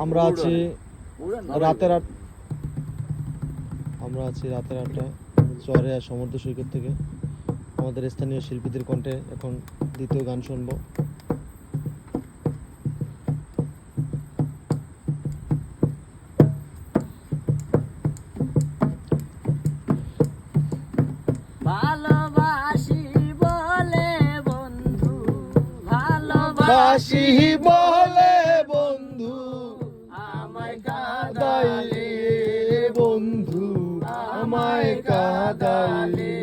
আমরা আছি রাতের আটটা চরে আর সমুদ্র সৈকত থেকে আমাদের স্থানীয় শিল্পীদের কণ্ঠে এখন দ্বিতীয় গান শুনবো। ভালোবাসি বলে বন্ধু ভালোবাসি বলে বন্ধু আমায় কাঁদাইলে বন্ধু আমায় কাঁদাইলে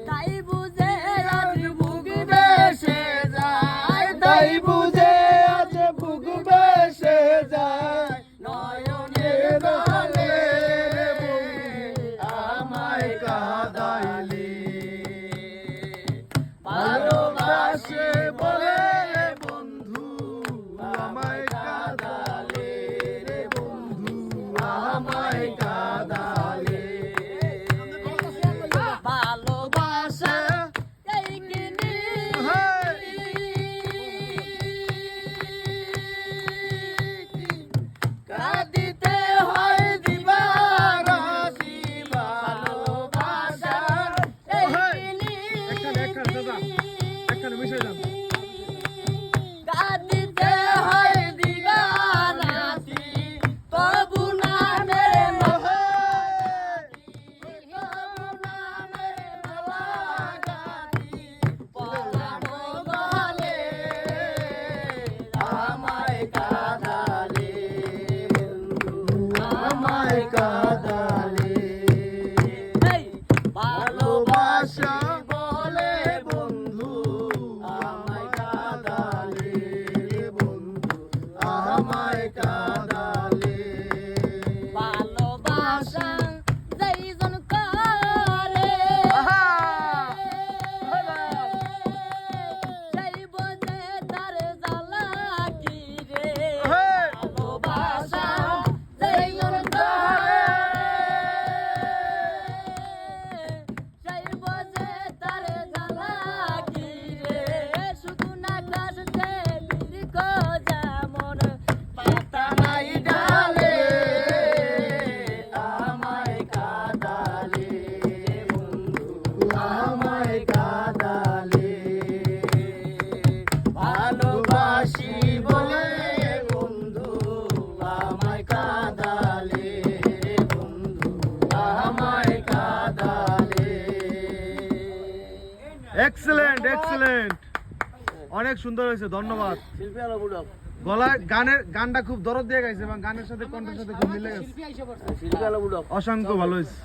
তাই বুঝে আজ বুক বেসে যায় তাই বুঝে আজ বুক বেসে যায় নয়নে দলে আমায় কাঁদাইলে ভালোবাসে বলে বন্ধু আমায় কাঁদালে রে বন্ধু আমায় কাঁদালে ভালোবাসা এই কিনি কাঁদিতে হয় দিবারাতি ভালোবাসা এই কিনি কাঁদিতে হয় দিবারাতি তবু না মেরে আমায় কাঁদালে ভালোবাসা বলে বন্ধু আমায় কাঁদালে রে বন্ধু আমায় কাঁদালে ভালোবাসা যেইজন করে সেই বোঝে তার জ্বালা কি রে ভালোবাসা যেইজন করে সেই বোঝে তার জ্বালা কি রে শুধু না কাশে বিরক যেমন পাতা নাই ডালে আমায় কাঁদালে বন্ধু আমায় কাঁদালে ভালোবাসি বলে বন্ধু আমায় কাঁদালে বন্ধু আমায় কাঁদালে। এক্সেলেন্ট এক্সেলেন্ট, অনেক সুন্দর হয়েছে, ধন্যবাদ। শিল্পী আলো বুড়ো গানটা খুব দরদ দিয়ে গাইছে এবং গানের সাথে কণ্ঠের সাথে খুব মিলে গেছে। শিল্পী আলো বুড়ো অসংখ্য ভালো হয়েছে।